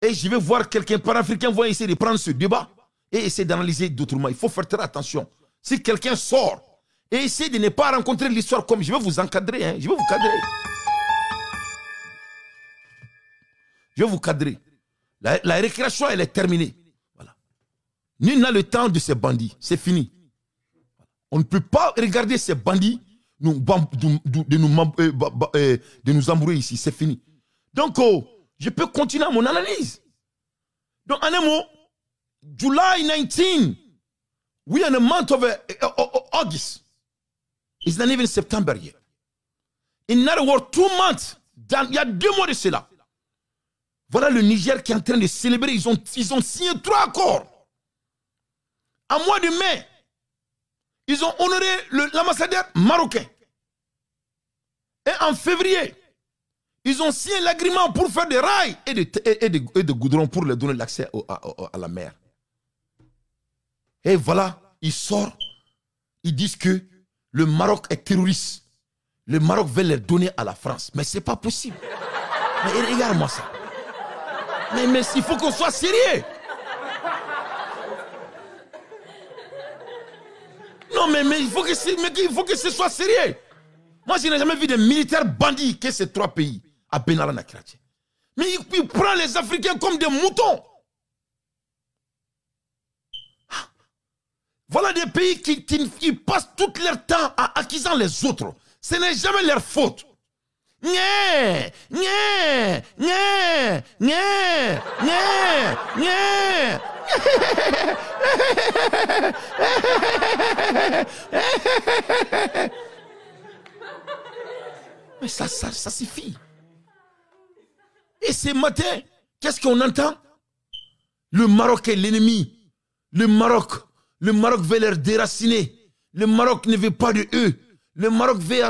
et je vais voir quelqu'un panafricain va essayer de prendre ce débat et essayer d'analyser d'autrement. Il faut faire très attention. Si quelqu'un sort et essaie de ne pas rencontrer l'histoire comme je vais vous encadrer, hein, je vais vous cadrer. Je vais vous cadrer. La récréation, elle est terminée. Voilà. Nul n'a le temps de ces bandits. C'est fini. On ne peut pas regarder ces bandits de nous embrouiller ici. C'est fini. Donc, je peux continuer mon analyse. Donc, en un mot, July 19, we are in the month of August. It's not even September yet. In other words, 2 months. Il y a 2 mois de cela. Voilà le Niger qui est en train de célébrer. Ils ont signé 3 accords. En mois de mai, ils ont honoré l'ambassadeur marocain. Et en février, ils ont signé l'agrément pour faire des rails et de goudron pour leur donner l'accès à la mer. Et voilà, ils sortent. Ils disent que le Maroc est terroriste. Le Maroc veut les donner à la France. Mais ce n'est pas possible. Mais regarde-moi ça. Mais il faut qu'on soit sérieux. Non, mais il faut que ce soit sérieux. Moi, je n'ai jamais vu des militaires bandits que ces 3 pays, à Benalla Nakirati. Mais il prend les Africains comme des moutons. Voilà des pays qui passent tout leur temps à accusant les autres. Ce n'est jamais leur faute. Nye, nye, nye, nye, nye, nye. Mais ça suffit. Et ce matin, qu'est-ce qu'on entend? Le Maroc est l'ennemi. Le Maroc veut les déraciner. Le Maroc ne veut pas de eux. Le Maroc veut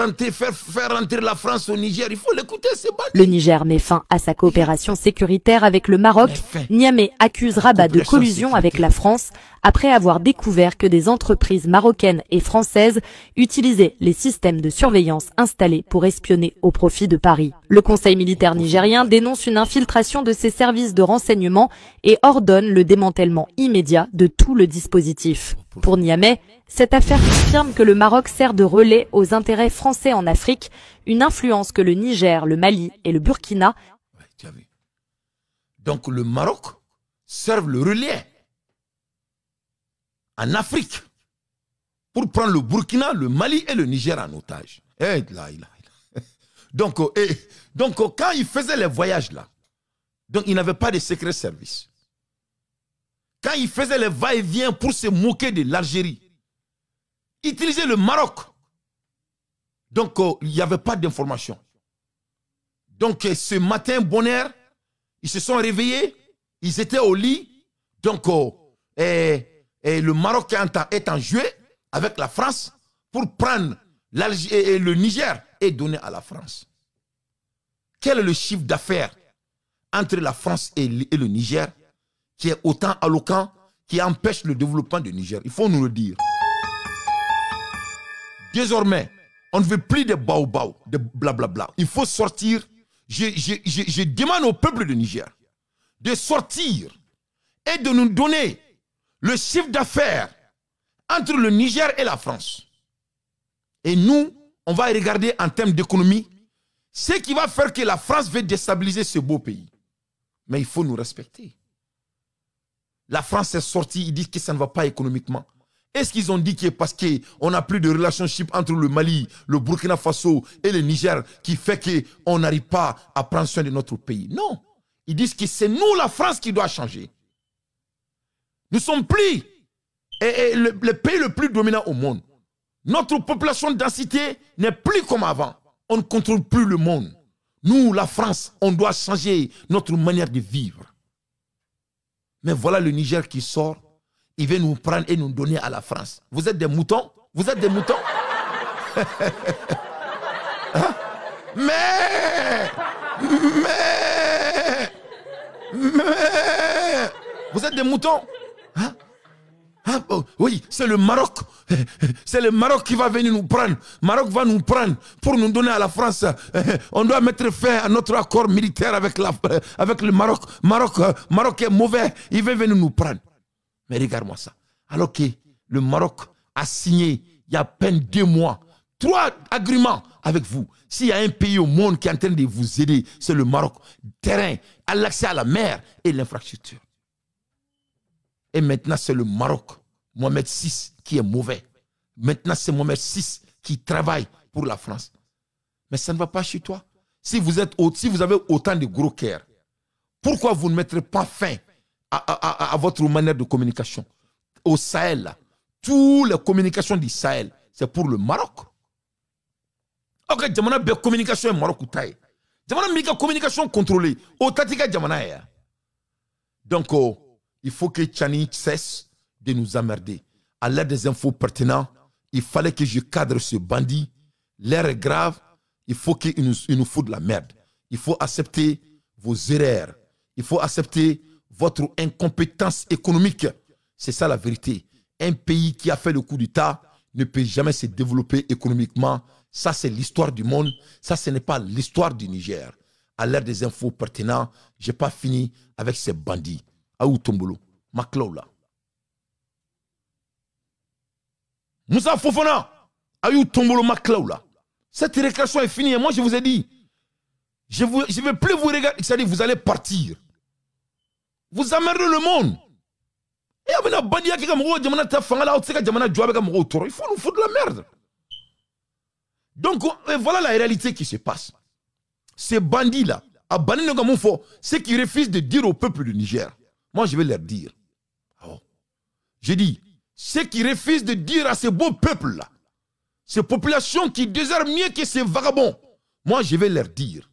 faire rentrer la France au Niger. Il faut l'écouter, c'est pas. Le Niger met fin à sa coopération sécuritaire avec le Maroc. Niamey accuse Rabat de collusion avec la France après avoir découvert que des entreprises marocaines et françaises utilisaient les systèmes de surveillance installés pour espionner au profit de Paris. Le Conseil militaire nigérien dénonce une infiltration de ses services de renseignement et ordonne le démantèlement immédiat de tout le dispositif. Pour Niamey, cette affaire confirme que le Maroc sert de relais aux intérêts français en Afrique, une influence que le Niger, le Mali et le Burkina. Ouais, tu as vu. Donc le Maroc sert le relais en Afrique pour prendre le Burkina, le Mali et le Niger en otage. Donc, quand ils faisaient les voyages là, donc ils n'avaient pas de secret service. Quand ils faisaient les va-et-vient pour se moquer de l'Algérie, utiliser le Maroc. Donc, il n'y avait pas d'information. Donc, ce matin, bonheur, ils se sont réveillés, ils étaient au lit. Donc, le Maroc est en jeu avec la France pour prendre le Niger et donner à la France. Quel est le chiffre d'affaires entre la France et le Niger qui est autant alloquent, qui empêche le développement du Niger? Il faut nous le dire. Désormais, on ne veut plus de baobab, de blablabla. Il faut sortir. Je demande au peuple de Niger de sortir et de nous donner le chiffre d'affaires entre le Niger et la France. Et nous, on va regarder en termes d'économie ce qui va faire que la France va déstabiliser ce beau pays. Mais il faut nous respecter. La France est sortie, ils disent que ça ne va pas économiquement. Est-ce qu'ils ont dit que parce qu'on n'a plus de relationship entre le Mali, le Burkina Faso et le Niger qui fait qu'on n'arrive pas à prendre soin de notre pays? Non. Ils disent que c'est nous, la France, qui doit changer. Nous sommes plus le pays le plus dominant au monde. Notre population de densité n'est plus comme avant. On ne contrôle plus le monde. Nous, la France, on doit changer notre manière de vivre. Mais voilà le Niger qui sort. Il veut nous prendre et nous donner à la France. Vous êtes des moutons? Vous êtes des moutons? Hein? Mais vous êtes des moutons? Hein? Hein? Oh, oui, c'est le Maroc c'est le Maroc qui va venir nous prendre. Maroc va nous prendre pour nous donner à la France. On doit mettre fin à notre accord militaire avec le Maroc. Maroc est mauvais, il va venir nous prendre. Mais regarde-moi ça. Alors que le Maroc a signé il y a à peine 2 mois 3 agréments avec vous. S'il y a un pays au monde qui est en train de vous aider, c'est le Maroc. Terrain, l'accès à la mer et l'infrastructure. Et maintenant, c'est le Maroc, Mohamed VI, qui est mauvais. Maintenant, c'est Mohamed VI qui travaille pour la France. Mais ça ne va pas chez toi. Si vous avez autant de gros cœurs, pourquoi vous ne mettrez pas fin à votre manière de communication? Au Sahel, là, toutes les communications du Sahel, c'est pour le Maroc. Ok, jamana be communication est Maroc ou taille. Jamana mika communication contrôlée. Au tatika jamana ya. Donc, il faut que Tchani cesse de nous emmerder. À l'aide des infos pertinentes, il fallait que je cadre ce bandit. L'air est grave. Il faut qu'il nous faut de la merde. Il faut accepter vos erreurs. Il faut accepter votre incompétence économique. C'est ça la vérité. Un pays qui a fait le coup d'État ne peut jamais se développer économiquement. Ça, c'est l'histoire du monde. Ça, ce n'est pas l'histoire du Niger. À l'ère des infos pertinentes, je n'ai pas fini avec ces bandits. Aou Tombolo, Maklaoula. Moussa Fofana, Aou Tombolo, Maklaoula. Cette récréation est finie. Et moi, je vous ai dit, je ne vais plus vous regarder. C'est-à-dire, vous allez partir. Vous emmerdez le monde. Et il y a un bandit qui a il faut nous foutre de la merde. Donc, voilà la réalité qui se passe. Ces bandits-là, ceux qui refusent de dire au peuple du Niger, moi je vais leur dire. Oh. J'ai dit, ceux qui refusent de dire à ces beaux peuples-là, ces populations qui désirent mieux que ces vagabonds, moi je vais leur dire.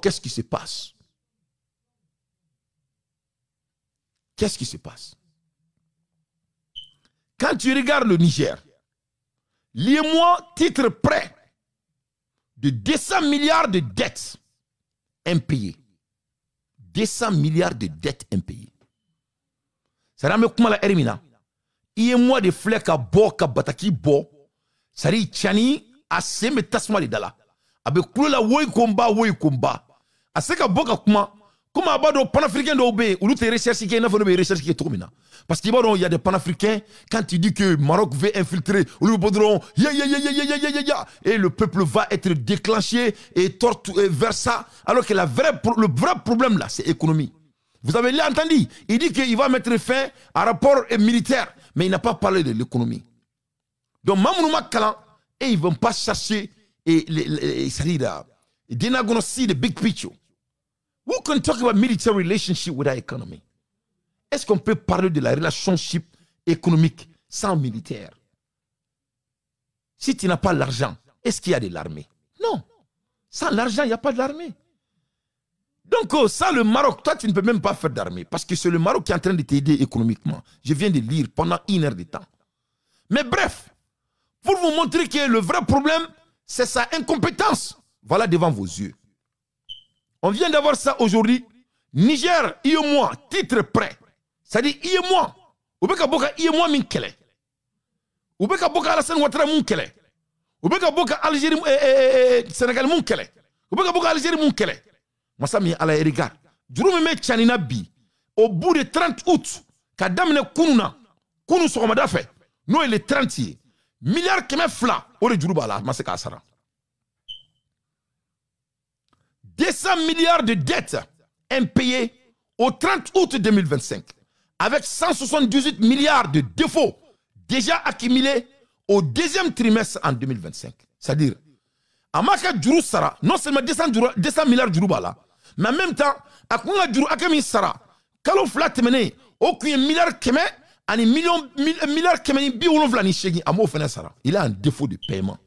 Qu'est-ce qui se passe? Qu'est-ce qui se passe? Quand tu regardes le Niger, lis-moi titre prêt de 200 milliards de dettes impayées. 200 milliards de dettes impayées. Ça rame comment la hermina. Il y a moi de flèches à bo, à bataki bo. Ça dit chani à seme tasma de dala. Avec la woy combat. À ce qu'à boka kuma. Comment abado panafricain d'obé ou l'autre recherche qui est neuf de recherche qui est trop mina. Parce qu'il y a des panafricains quand tu dis que Maroc veut infiltrer, et le peuple va être déclenché et vers ça, alors que le vrai problème là, c'est l'économie. Vous avez entendu, il dit qu'il va mettre fin à rapport militaire, mais il n'a pas parlé de l'économie. Donc Mamouna Kalan, et ils ne vont pas chercher c'est-à-dire they're not gonna see the big picture. Who can talk about military relationship with our economy? Est-ce qu'on peut parler de la relationship économique sans militaire? Si tu n'as pas l'argent, est-ce qu'il y a de l'armée? Non. Sans l'argent, il n'y a pas de l'armée. Donc, ça, le Maroc, toi, tu ne peux même pas faire d'armée. Parce que c'est le Maroc qui est en train de t'aider économiquement. Je viens de lire pendant 1 heure de temps. Mais bref, pour vous montrer que le vrai problème, c'est sa incompétence. Voilà devant vos yeux. On vient d'avoir ça aujourd'hui. Niger, moi, titre prêt. C'est-à-dire, moi. Oubeka boka moi min kele. Oubeka boka Alassane Ouattara mon kele. Oubeka boka Algérie, Sénégal mon kele. Oubeka boka Algérie mon kele. Masami ala regarde. Djouroumi me tchanina bi. Au bout de 30 août, kadamine kununa. Kunu sokomada fait. Nous, il est 30 milliards keme fla. Ore djourouba la, maseka asara. 200 milliards de dettes impayées au 30 août 2025, avec 178 milliards de défauts déjà accumulés au 2e trimestre en 2025. C'est-à-dire, Amaka Djourou Sara, non seulement 200 milliards de Djourouba, mais en même temps, Akunga Djourou Akami Sara, Kalo Flat Mene, aucun milliard Keme, ani milliard Kemeni Biolovlani Shegi, Amo Fene Sara. Il a un défaut de paiement.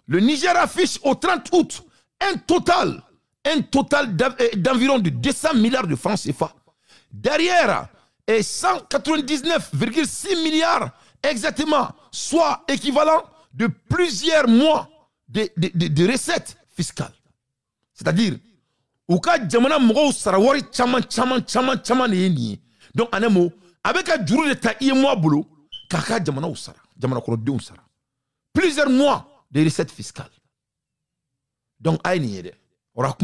Le Niger affiche au 30 août un total d'environ de 200 milliards de francs CFA. Derrière, 199,6 milliards exactement, soit équivalent de plusieurs mois de recettes fiscales. C'est-à-dire, donc, en un mot, avec un jour de ta mois boulot, kaka jamana usara, jamana korodé usara. Plusieurs mois de recettes fiscales. Donc, aïe, on a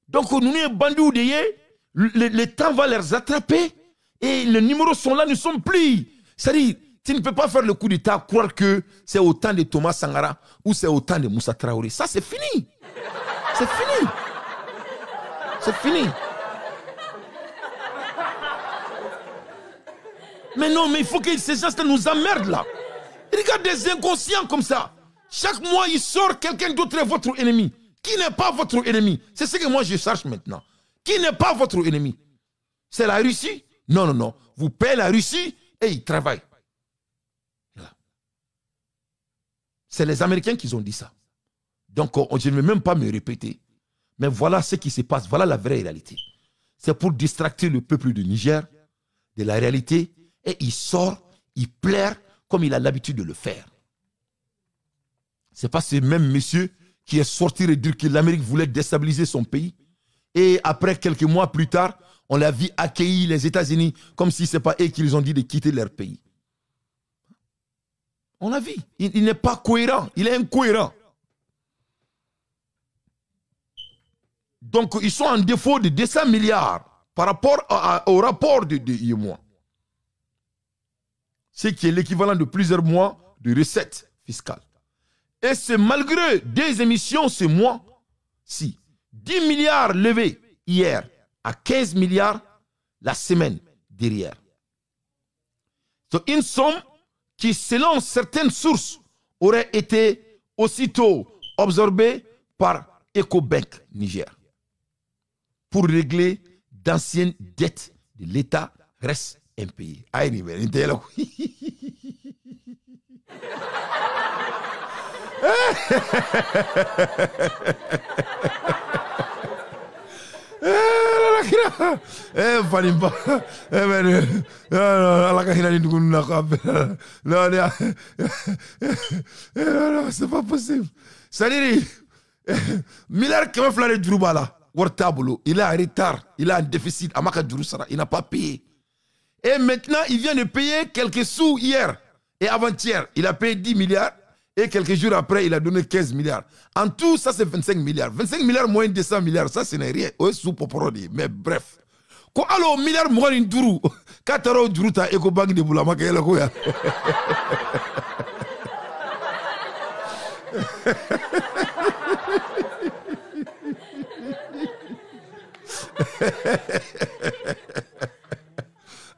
donc, nous sommes bandits, le temps va les attraper et les numéros sont là, ne sont plus. C'est-à-dire, tu ne peux pas faire le coup d'État, croire que c'est au temps de Thomas Sankara ou c'est au temps de Moussa Traoré. Ça, c'est fini. C'est fini. C'est fini. Mais non, mais il faut que ces gens nous emmerdent là. Regarde des inconscients comme ça. Chaque mois, il sort quelqu'un d'autre est votre ennemi. Qui n'est pas votre ennemi? C'est ce que moi je cherche maintenant. Qui n'est pas votre ennemi? C'est la Russie? Non, non, non. Vous payez la Russie et ils travaillent. C'est les Américains qui ont dit ça. Donc, je ne vais même pas me répéter. Mais voilà ce qui se passe. Voilà la vraie réalité. C'est pour distracter le peuple du Niger de la réalité. Et il sort, il plaire comme il a l'habitude de le faire. C'est pas ce même monsieur qui est sorti et dire que l'Amérique voulait déstabiliser son pays. Et après, quelques mois plus tard, on l'a vu accueillir les États-Unis comme si ce n'est pas eux qui les ont dit de quitter leur pays. On l'a vu. Il n'est pas cohérent. Il est incohérent. Donc, ils sont en défaut de 200 milliards par rapport au rapport de IEMOA. Ce qui est l'équivalent de plusieurs mois de recettes fiscales. Et c'est malgré des émissions ce mois-ci. 10 milliards levés hier à 15 milliards la semaine derrière. C'est une somme qui, selon certaines sources, aurait été aussitôt absorbée par Ecobank Niger pour régler d'anciennes dettes de l'État restent impayées. C'est pas possible. C'est-à-dire, Miller qui va faire le Drouba là, il est en retard, il est en déficit, il n'a pas payé. Et maintenant, il vient de payer quelques sous hier et avant-hier. Il a payé 10 milliards et quelques jours après, il a donné 15 milliards. En tout, ça c'est 25 milliards. 25 milliards moins 200 milliards, ça ce n'est rien. Mais bref. Ko alo milliard mo ni duru ka taro duru ta eko bank de bulama ke la ko ya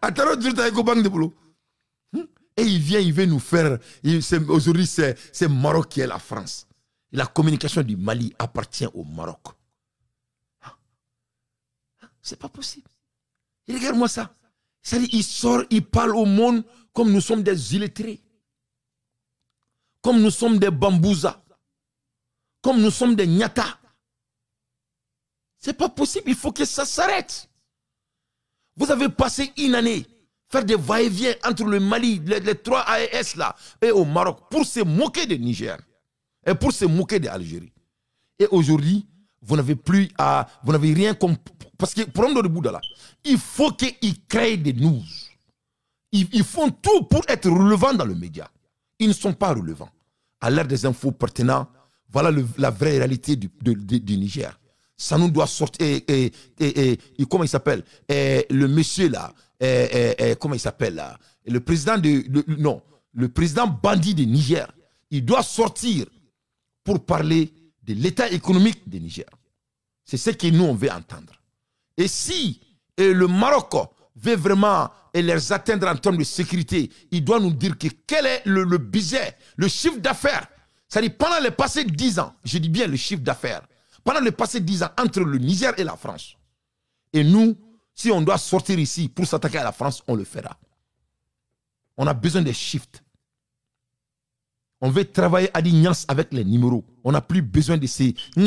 ataro duru ta eko bank de bulo. Et il vient nous faire. Aujourd'hui, c'est Maroc qui est la France. La communication du Mali appartient au Maroc. C'est pas possible. Et regarde-moi ça. C'est-à-dire, il sort, il parle au monde comme nous sommes des illettrés. Comme nous sommes des bambouzas. Comme nous sommes des nyatas. C'est pas possible, il faut que ça s'arrête. Vous avez passé une année faire des va-et-vient entre le Mali, les trois AES là, et au Maroc, pour se moquer de Niger. Et pour se moquer de l'Algérie. Et aujourd'hui, vous n'avez plus à... Vous n'avez rien comme... Parce que, pour de Bouddha là, il faut qu'ils créent des news. Ils font tout pour être relevants dans le média. Ils ne sont pas relevants. À l'ère des infos pertinentes, voilà la vraie réalité du Niger. Ça nous doit sortir... comment il s'appelle? Le monsieur là, comment il s'appelle là? Le président le président bandit de Niger. Il doit sortir pour parler de l'état économique du Niger. C'est ce que nous, on veut entendre. Et si le Maroc veut vraiment les atteindre en termes de sécurité, il doit nous dire quel est le budget, le chiffre d'affaires. C'est-à-dire, pendant les passés 10 ans, je dis bien le chiffre d'affaires, pendant les passés 10 ans entre le Niger et la France. Et nous, si on doit sortir ici pour s'attaquer à la France, on le fera. On a besoin des shifts. On veut travailler à distance avec les numéros. On n'a plus besoin de ces... Non,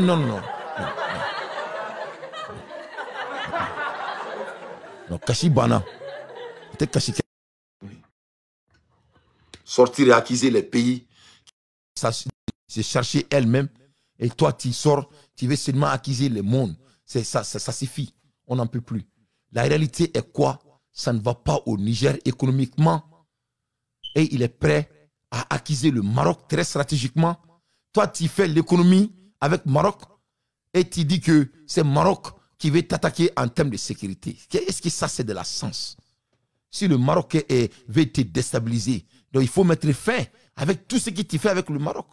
non. Non, Kashibana. Sortir et acquiser les pays, c'est chercher elle-même. Et toi, tu sors, tu veux seulement acquiser le monde. Ça suffit. On n'en peut plus. La réalité est quoi? Ça ne va pas au Niger économiquement. Et il est prêt à acquiser le Maroc très stratégiquement. Toi, tu fais l'économie avec Maroc et tu dis que c'est Maroc qui veut t'attaquer en termes de sécurité. Est-ce que ça, c'est de la sens? Si le Maroc veut te déstabiliser, donc il faut mettre fin avec tout ce que tu fais avec le Maroc.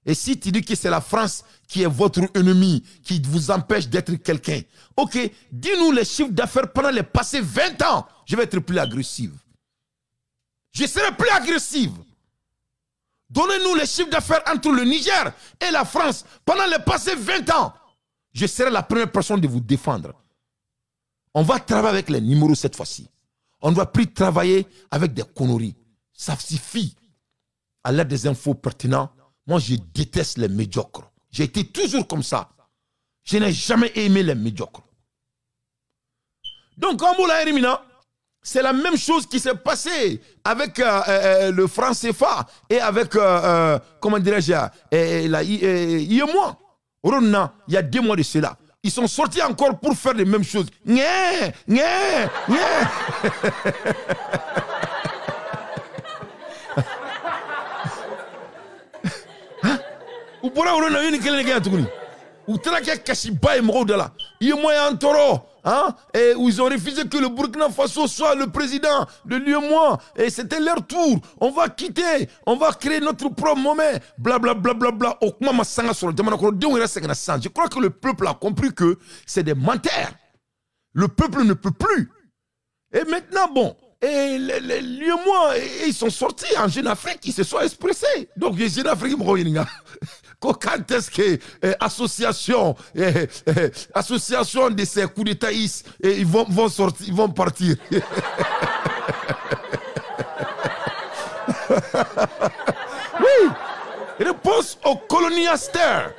Et si tu dis que c'est la France qui est votre ennemi, qui vous empêche d'être quelqu'un, ok, dis-nous les chiffres d'affaires pendant les passés 20 ans. Je vais être plus agressive. Je serai plus agressive. Donnez-nous les chiffres d'affaires entre le Niger et la France pendant les passés 20 ans. Je serai la première personne de vous défendre. On va travailler avec les numéros cette fois-ci. On ne va plus travailler avec des conneries. Ça suffit. À l'aide des infos pertinentes, moi je déteste les médiocres. J'ai été toujours comme ça. Je n'ai jamais aimé les médiocres. Donc, en Moula Erimina, c'est la même chose qui s'est passé avec le franc CFA et avec, comment dirais-je, la IEMOA. Il y a 2 mois de cela. Ils sont sortis encore pour faire les mêmes choses. Ou pour on a une qui est en ou traquer Kashiba et Mrodala. Il y a moyen en taureau. Hein? Et où ils ont refusé que le Burkina Faso soit le président de l'UEMOA. Et c'était leur tour. On va quitter. On va créer notre propre moment. Blablabla. Je crois que le peuple a compris que c'est des menteurs. Le peuple ne peut plus. Et maintenant, bon. Et l'UEMOA, ils sont sortis en Jeune Afrique. Ils se sont expressés. Donc, les Jeune Afrique, quand est-ce que association de ces coups d'État, ils vont sortir, ils vont partir. Oui, réponse au coloniaster.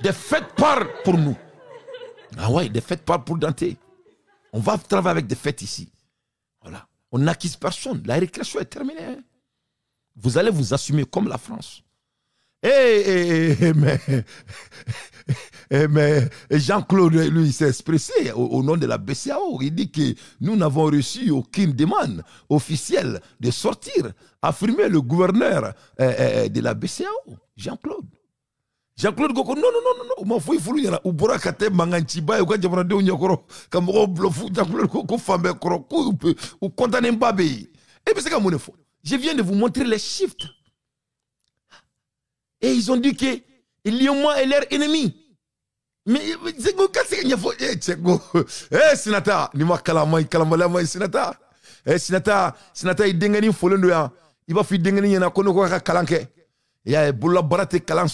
Des fêtes part pour nous. Ah ouais, des fêtes part pour Dante. On va travailler avec des fêtes ici. Voilà. On n'acquise personne. La récréation est terminée. Hein. Vous allez vous assumer comme la France. Mais Jean-Claude, lui, il s'est expressé au nom de la BCAO. Il dit que nous n'avons reçu aucune demande officielle de sortir. Affirmer le gouverneur de la BCAO, Jean-Claude. Jean-Claude Goko, non. Il faut y aller. Ou pour akate manganchiba, ou quand j'aimerais dire unyokoro, comme Jean-Claude Goko fameux koro, ou condamné Mbappé. Et puis c'est comme il je viens de vous montrer les chiffres. Et ils ont dit que l'IEMOA est leur ennemi. Mais c'est quoi qu'il faut Sinata, ni ma kalama Sinata. Sinata il dengani folendo ya. Il va fi dengani yana kono ko kalanke. Ya bulla barate kalam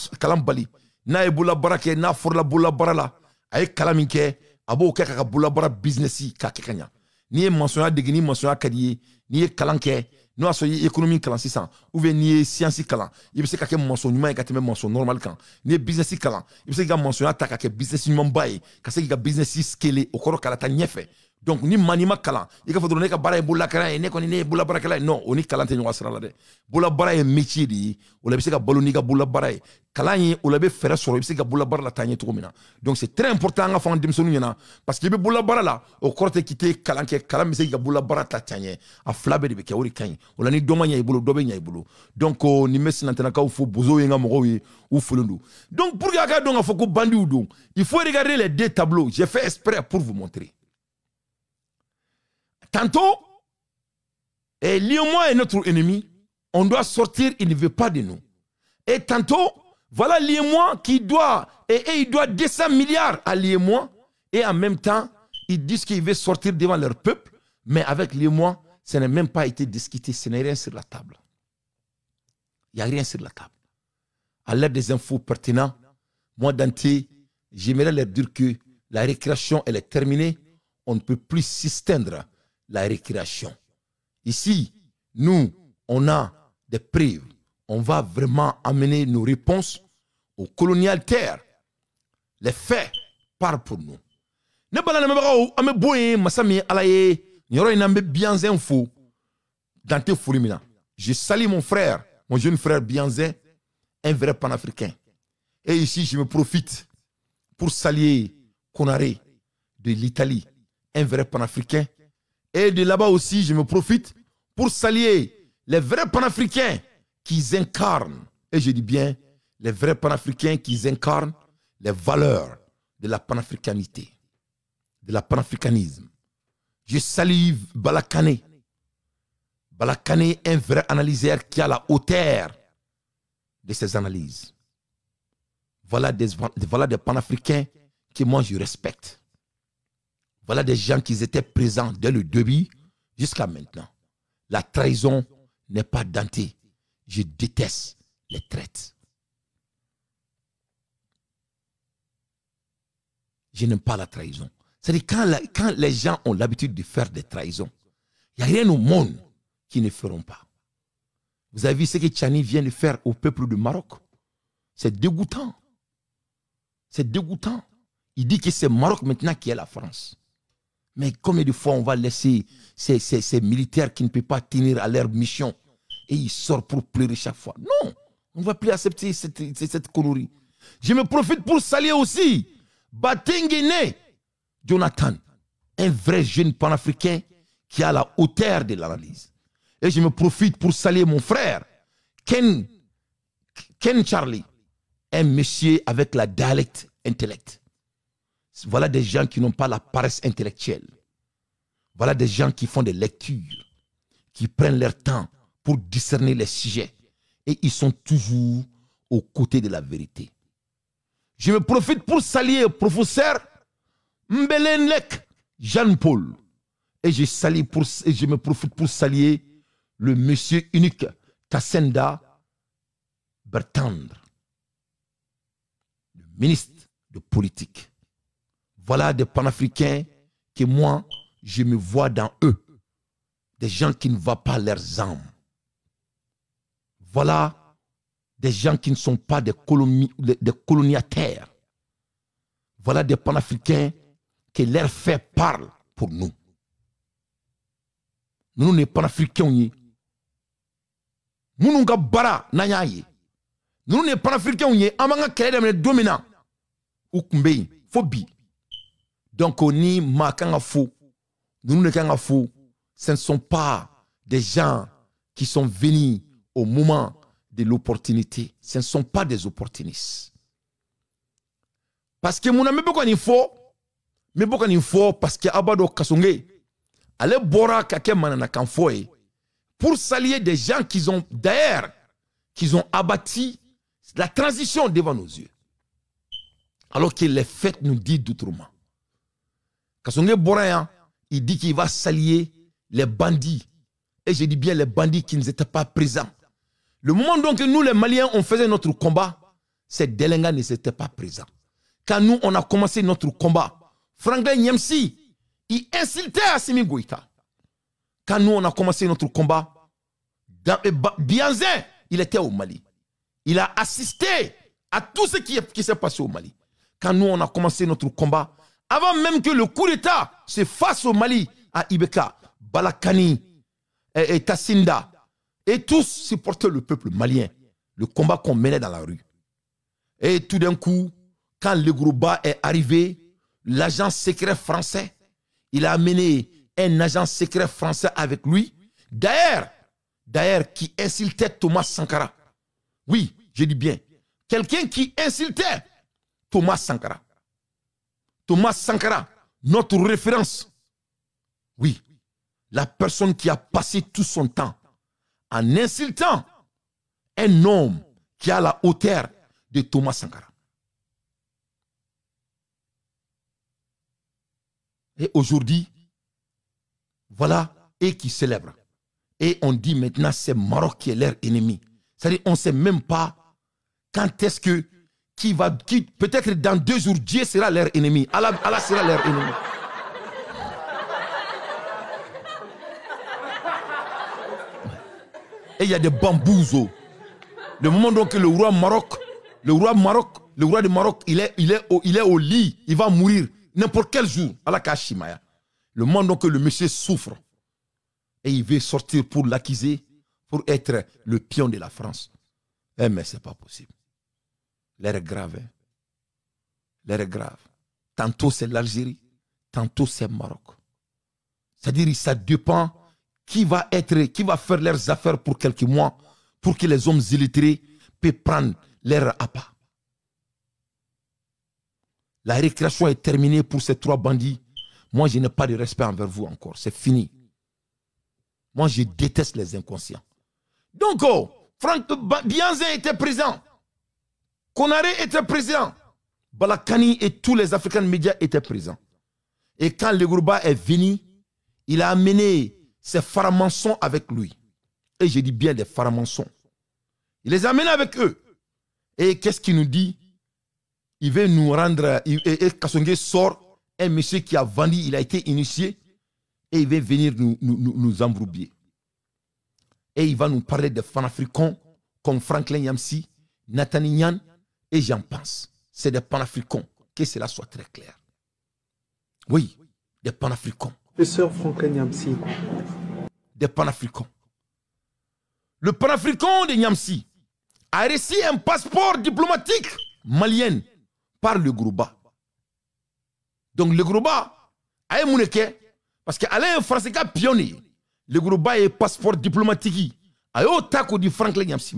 bali. Na bulla barake na for la bulla barala. Ay kalaminke abo ka bulla bara businessi ka kekanya. Ni mentionné degni mentionné kadiye, ni kalanke. Nous avons économie kalan sisan ou bien ni science kalan il peut se ka mention nyuma et ka teme mention normal kan ni business kalan il peut se ka mention attaque ka business nyuma baye ka se ka business scale au koro kala ta nyefe donc ni manima kalan il ka fodro ne ka bara e bola kalan e ne ko ni bola bara kalan non oni kalan te nywa sara la de bola bara e métier di o la be se ka balo ni ka bola bara e kalan yi o la be fere soro il be se ka bola bara la tanye to mina donc c'est très important nga fond demsonu nyana parce que be bola bara la o korte kite kalan ke kalan be se ka bola bara ta tanye a flabe de be ke ori kan o la ni doma nya ibulu dobe nya ibulu donc ni mesi nantana ka fo bozo yenga mo ou folondu donc pour ga donc fo ko bandi ou donc il faut regarder les 2 tableaux j'ai fait exprès pour vous montrer. Tantôt, l'IEMOA est notre ennemi, on doit sortir, il ne veut pas de nous. Et tantôt, voilà l'IEMOA qui doit, et il doit 200 milliards à l'IEMOA, et en même temps, ils disent qu'ils veulent sortir devant leur peuple, mais avec l'IEMOA, ça n'a même pas été discuté, ce n'est rien sur la table. Il n'y a rien sur la table. À l'aide des infos pertinentes, moi, Dante, j'aimerais leur dire que la récréation, elle est terminée, on ne peut plus s'étendre la récréation. Ici, nous, on a des preuves. On va vraiment amener nos réponses aux colonial terres. Les faits parlent pour nous. Je salue mon frère, mon jeune frère Bianzé, un vrai panafricain. Et ici, je me profite pour saluer Konaré. de l'Italie, un vrai panafricain. Et de là-bas aussi, je me profite pour saluer les vrais panafricains qui incarnent, et je dis bien, les vrais panafricains qui incarnent les valeurs de la panafricanité, de la panafricanisme. Je salue Balakane. Balakane, un vrai analyseur qui a la hauteur de ses analyses. Voilà des panafricains que moi je respecte. Voilà des gens qui étaient présents dès le début jusqu'à maintenant. La trahison n'est pas dentée. Je déteste les traites. Je n'aime pas la trahison. C'est-à-dire quand les gens ont l'habitude de faire des trahisons, il n'y a rien au monde qui ne feront pas. Vous avez vu ce que Tchani vient de faire au peuple du Maroc? C'est dégoûtant. C'est dégoûtant. Il dit que c'est le Maroc maintenant qui est la France. Mais combien de fois on va laisser ces militaires qui ne peuvent pas tenir à leur mission et ils sortent pour pleurer chaque fois? Non, on ne va plus accepter cette connerie. Je me profite pour saluer aussi Batengene Jonathan, un vrai jeune panafricain qui a la hauteur de l'analyse. Et je me profite pour saluer mon frère Ken Charlie, un monsieur avec la dialecte intellect. Voilà des gens qui n'ont pas la paresse intellectuelle. Voilà des gens qui font des lectures, qui prennent leur temps pour discerner les sujets. Et ils sont toujours aux côtés de la vérité. Je me profite pour saluer le professeur Mbelenlek Jean-Paul. Et je me profite pour saluer le monsieur unique Tassenda Bertandre, le ministre de politique. Voilà des panafricains que moi, je me vois dans eux. Des gens qui ne voient pas leurs âmes. Voilà des gens qui ne sont pas des coloniateurs. Voilà des panafricains que leur fait parle pour nous. Nous, les panafricains, nous sommes bara nanyaye. Nous, les panafricains, nous sommes dominants. Ou kumbe, phobie. Donc, on y makanga fou. Nous ne kanga fou. Ce ne sont pas des gens qui sont venus au moment de l'opportunité. Ce ne sont pas des opportunistes. Parce que mon ami beaucoup il faut parce que abado kasonge ale bora kake manana kan foye pour saluer des gens qui ont d'ailleurs qui ont abattu la transition devant nos yeux. Alors que les faits nous disent d'autrement. Kasonge bora il dit qu'il va saluer les bandits. Et je dis bien les bandits qui n'étaient pas présents. Le moment donc que nous les Maliens on faisait notre combat, ces délinquants n'étaient pas présents. Quand nous on a commencé notre combat, Franklin Nyamsi, il insultait Assimi Goïta. Quand nous on a commencé notre combat, Bianzin, il était au Mali. Il a assisté à tout ce qui s'est passé au Mali. Quand nous on a commencé notre combat, avant même que le coup d'État se fasse au Mali, à Ibeka, Balakani et Tassinda, et tous supportaient le peuple malien, le combat qu'on menait dans la rue. Et tout d'un coup, quand le Grouba est arrivé, l'agent secret français, il a amené un agent secret français avec lui, d'ailleurs, qui insultait Thomas Sankara. Oui, je dis bien, quelqu'un qui insultait Thomas Sankara. Thomas Sankara, notre référence. Oui, la personne qui a passé tout son temps en insultant un homme qui a la hauteur de Thomas Sankara. Et aujourd'hui, voilà, et qui célèbre. Et on dit maintenant c'est Maroc qui est leur ennemi. C'est-à-dire on ne sait même pas quand est-ce que, peut-être dans 2 jours, Dieu sera leur ennemi. Allah sera leur ennemi. Et il y a des bambouzos. Le moment donc que le roi de Maroc, il est au lit, il va mourir n'importe quel jour. Allah Kashimaya. Le moment donc que le monsieur souffre. Et il veut sortir pour l'accuser, pour être le pion de la France. Eh mais ce n'est pas possible. L'air est grave. Hein? L'air est grave. Tantôt c'est l'Algérie, tantôt c'est Maroc. C'est-à-dire ça dépend qui va faire leurs affaires pour quelques mois, pour que les hommes illettrés puissent prendre leur appât. La récréation est terminée pour ces 3 bandits. Moi, je n'ai pas de respect envers vous encore. C'est fini. Moi, je déteste les inconscients. Donc, Franck Bianzin était présent. Konaré était présent. Balakani et tous les Africains médias étaient présents. Et quand le Grouba est venu, il a amené ses faramaçons avec lui. Et je dis bien des faramaçons. Il les a amenés avec eux. Et qu'est-ce qu'il nous dit? Il veut nous rendre... Et Kassongue sort un monsieur qui a vendu, il a été initié. Et il veut venir nous embrouiller. Et il va nous parler des panafricains comme Franklin Yamsi, Nathani Nyan et j'en pense. C'est des panafricains. Que cela soit très clair. Oui, des panafricains. Professeur Franklin Yamsi. Des panafricains. Le panafricain de Nyamsi a reçu un passeport diplomatique malien par le Grouba. Donc le Grouba a un mouneke parce qu'Alain Français qui a pionnier. Le Grouba est passeport diplomatique. A eu tako du Franklin Yamsi.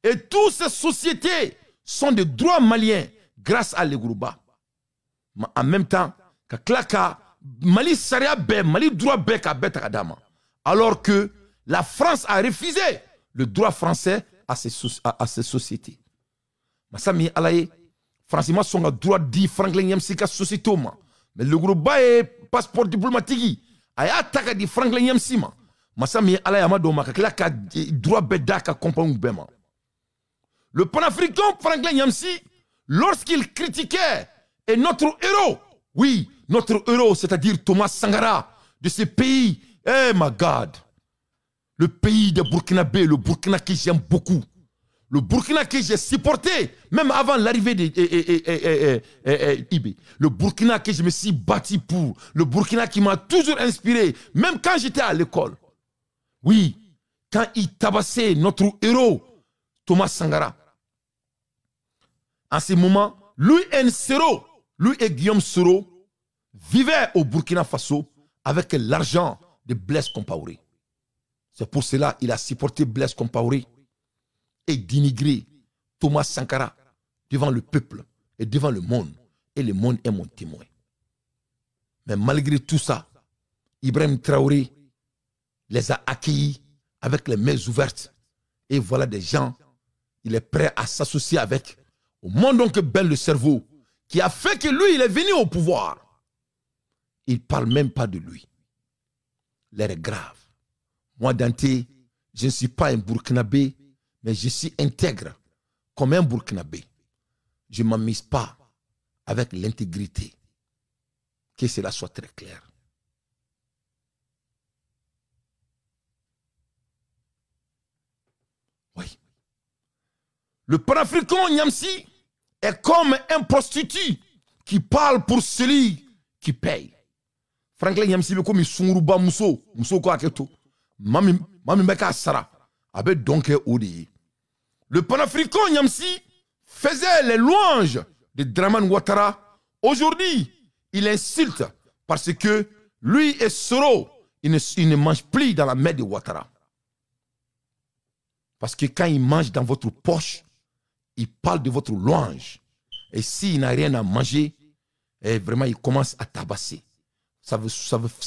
Et toutes ces sociétés sont de droits maliens grâce à le Grouba. Mais en même temps, Klaka, Mali Saria Bé, Mali droit Bé Kadama. Alors que la France a refusé le droit français à ces sociétés. Masami Alaye, franchement, son droit dit Franklin Yamsi ka société. Mais le Grouba est passeport diplomatique. Aya attaque di Franklin Yamsi. Masami Alaye Amadoma, Klaka droit Béda ka compagnie Béma. Le panafricain Franklin Yamsi, lorsqu'il critiquait et notre héros, oui, notre héros, c'est-à-dire Thomas Sankara, de ce pays, eh my God, le pays de Burkinabé, le Burkina que j'aime beaucoup, le Burkina que j'ai supporté, même avant l'arrivée de Ibé, le Burkina que je me suis bâti pour, le Burkina qui m'a toujours inspiré, même quand j'étais à l'école. Oui, quand il tabassait notre héros, Thomas Sankara. En ce moment, lui et Guillaume Soro vivaient au Burkina Faso avec l'argent de Blaise Compaoré. C'est pour cela qu'il a supporté Blaise Compaoré et dénigré Thomas Sankara devant le peuple et devant le monde. Et le monde est mon témoin. Mais malgré tout ça, Ibrahim Traoré les a accueillis avec les mains ouvertes. Et voilà des gens, il est prêt à s'associer avec. Au monde donc belle le cerveau, qui a fait que lui, il est venu au pouvoir. Il ne parle même pas de lui. L'air est grave. Moi, Dante, je ne suis pas un Burkinabé, mais je suis intègre comme un Burkinabé. Je ne m'amuse pas avec l'intégrité. Que cela soit très clair. Oui. Le panafricain Nyamsi est comme un prostitut qui parle pour celui qui paye. Franklin Nyamsi est comme Sunguruba Mousso ko aketo. Mami meka sara. Abe donc odi. Le panafricain Nyamsi faisait les louanges de Draman Ouattara. Aujourd'hui, il insulte parce que lui et Soro, il ne mange plus dans la main de Ouattara. Parce que quand il mange dans votre poche, il parle de votre louange. Et s'il n'a rien à manger, vraiment, il commence à tabasser. Ça